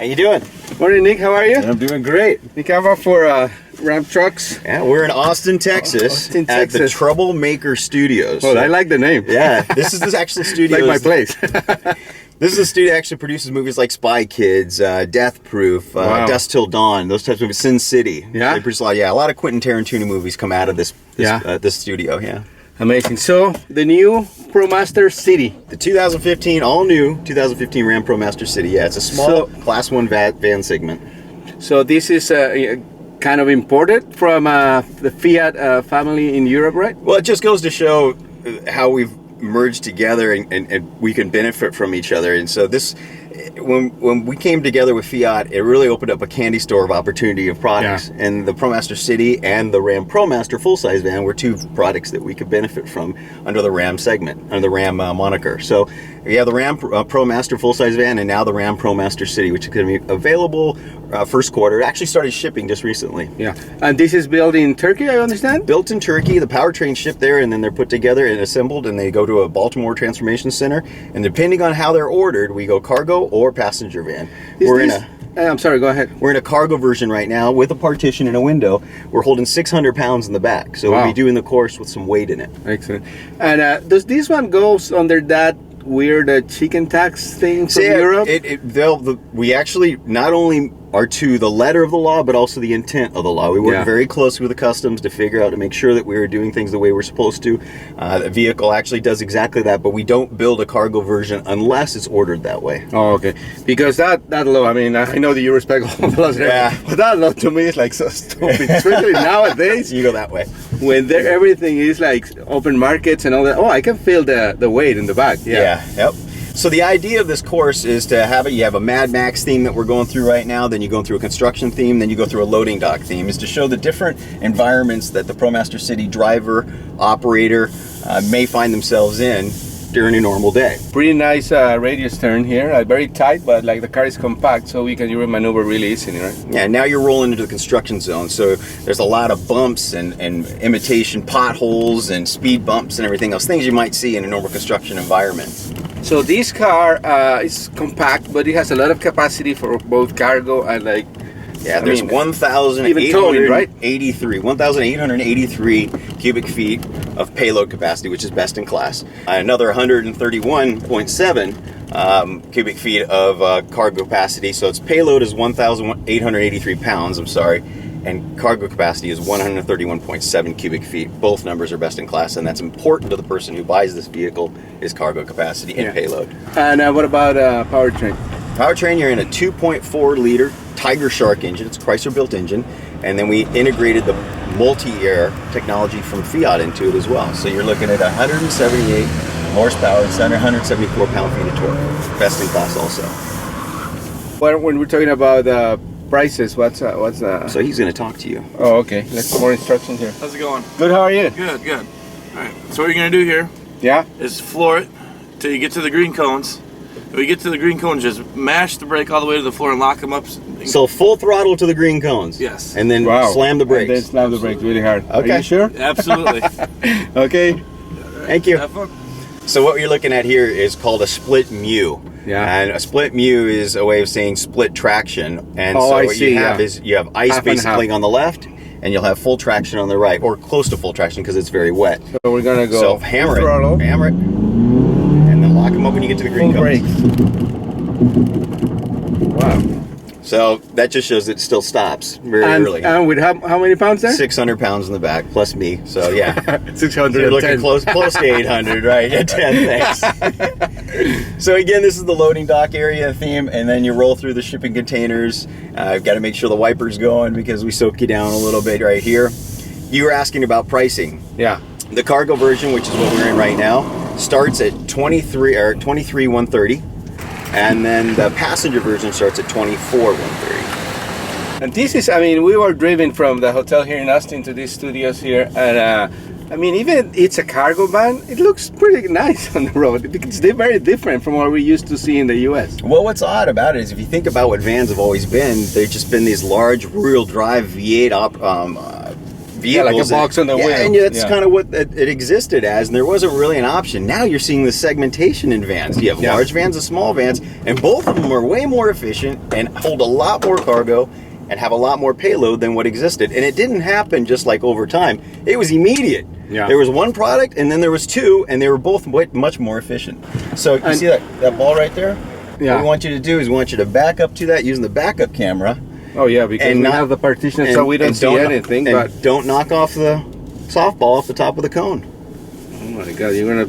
How you doing? Morning, Nick. How are you? I'm doing great. Nick Cappa for Ram Trucks. Yeah, we're in Austin, Texas, at the Troublemaker Studios. Oh, I like the name. Yeah, this is actual studio. Like my place. This is a studio that actually produces movies like Spy Kids, Death Proof, Dusk Till Dawn, those types of movies. Sin City. Yeah. They produce a lot of Quentin Tarantino movies come out of this studio. Yeah. Amazing. So the new ProMaster City, the 2015, all new 2015 Ram ProMaster City. Yeah, it's a small Class 1 van segment. So this is kind of imported from the Fiat family in Europe, right? Well, it just goes to show how we've merged together and we can benefit from each other. And so this, when we came together with Fiat, it really opened up a candy store of opportunity of products. Yeah. And the ProMaster City and the Ram ProMaster full-size van were two products that we could benefit from under the Ram segment, under the Ram moniker. So we have the Ram ProMaster full-size van and now the Ram ProMaster City, which is going to be available first quarter. It actually started shipping just recently. Yeah. And this is built in Turkey, I understand? Built in Turkey. The powertrain shipped there and then they're put together and assembled and they go to a Baltimore Transformation Center. And depending on how they're ordered, we go cargo or passenger van. I'm sorry, go ahead. We're in a cargo version right now with a partition and a window. We're holding 600 pounds in the back. So we'll be doing the course with some weight in it. Excellent. And does this one go under that weird chicken tax thing from Europe? We actually not only are to the letter of the law, but also the intent of the law. We work very closely with the customs to figure out to make sure that we are doing things the way we're supposed to. The vehicle actually does exactly that, but we don't build a cargo version unless it's ordered that way. Oh, okay. Because that law, I mean, I know that you respect all laws, but that law to me is like so stupid, especially nowadays. You go that way. When everything is like open markets and all that. Oh, I can feel the weight in the back. Yeah. Yep. So the idea of this course is to have you have a Mad Max theme that we're going through right now, then you go through a construction theme, then you go through a loading dock theme, is to show the different environments that the ProMaster City driver, operator may find themselves in during a normal day. Pretty nice radius turn here, very tight, but like the car is compact, so we can maneuver really easily, right? Yeah, now you're rolling into the construction zone, so there's a lot of bumps and imitation potholes and speed bumps and everything else, things you might see in a normal construction environment. So this car is compact, but it has a lot of capacity for both cargo and there's 1,883 cubic feet of payload capacity, which is best in class. Another 131.7 cubic feet of cargo capacity. So its payload is 1,883 pounds, and cargo capacity is 131.7 cubic feet. Both numbers are best in class, and that's important to the person who buys this vehicle, is cargo capacity and payload. And what about powertrain? Powertrain, you're in a 2.4 liter Tiger Shark engine. It's a Chrysler built engine, and then we integrated the multi-air technology from Fiat into it as well. So you're looking at 178 horsepower and 174 pound-feet of torque. Best in class also. When we're talking about prices, what's So he's going to talk to you. Oh, okay. Let's more instructions here. How's it going? Good. How are you? Good. All right. So what you're going to do here is floor it till you get to the green cones. When you get to the green cones, just mash the brake all the way to the floor and lock them up. So full throttle to the green cones. Yes. And then slam the brakes. And then slam the brakes really hard. Okay. Are you sure? Absolutely. Okay. Thank you. Have fun. So what you're looking at here is called a split mu. Yeah. And a split mu is a way of saying split traction. And you have is you have ice basically on the left, and you'll have full traction on the right, or close to full traction because it's very wet. So we're gonna go. So hammer it, and then lock them up when you get to the green cones. Wow. So that just shows that it still stops very early. And with how many pounds there? 600 pounds in the back, plus me. So yeah, 600. So you're looking close to 800, right? Yeah, 10. Thanks. So again, this is the loading dock area theme, and then you roll through the shipping containers. I've got to make sure the wiper's going because we soak you down a little bit right here. You were asking about pricing. Yeah. The cargo version, which is what we're in right now, starts at $23,130. And then the passenger version starts at $24,130. And this is, we were driven from the hotel here in Austin to these studios here, and even it's a cargo van, it looks pretty nice on the road. It's very different from what we used to see in the US. Well, what's odd about it is if you think about what vans have always been, they've just been these large rear-wheel drive V8 vehicles. like a box on the wheel. And that's kind of what it existed as, and there wasn't really an option. Now you're seeing the segmentation in vans. You have large vans and small vans, and both of them are way more efficient and hold a lot more cargo and have a lot more payload than what existed. And it didn't happen just like over time. It was immediate. Yeah. There was one product, and then there was two, and they were both much more efficient. So you see that ball right there? Yeah. What we want you to do is we want you to back up to that using the backup camera. Oh yeah, because we have the partition, so we don't see anything. But don't knock off the softball off the top of the cone. Oh my God, you're gonna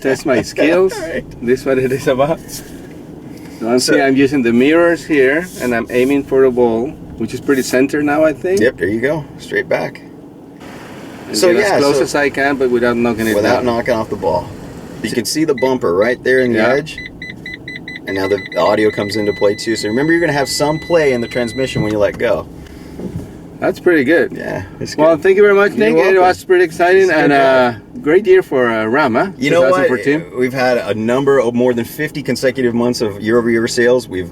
test my skills? Right. This is what it is about. So I'm using the mirrors here, and I'm aiming for the ball, which is pretty center now, I think. Yep, there you go, straight back. And so as close as I can, but without knocking it down. Without knocking off the ball. You can see the bumper right there in the edge. And now the audio comes into play too. So remember, you're going to have some play in the transmission when you let go. That's pretty good. Yeah, it's good. Well, thank you very much, Nick. It was pretty exciting and great year for Ram, huh? You know what? We've had a number of more than 50 consecutive months of year-over-year sales. We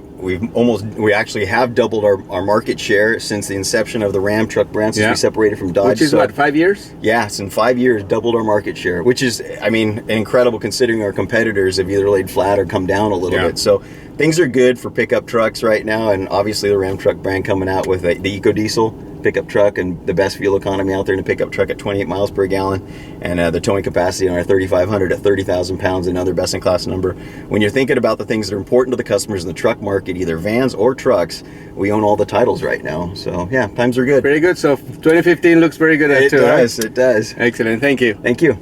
actually have doubled our market share since the inception of the Ram truck brand, since we separated from Dodge. Which is what, 5 years? Yeah, it's in 5 years, doubled our market share, which is, I mean, incredible considering our competitors have either laid flat or come down a little bit. So things are good for pickup trucks right now, and obviously the Ram truck brand coming out with the EcoDiesel pickup truck and the best fuel economy out there in a pickup truck at 28 miles per gallon, and the towing capacity on our 3500 at 30,000 pounds, another best-in-class number. When you're thinking about the things that are important to the customers in the truck market, either vans or trucks, we own all the titles right now. So yeah, times are good. Very good. So 2015 looks very good. It does. It does. Excellent. Thank you. Thank you.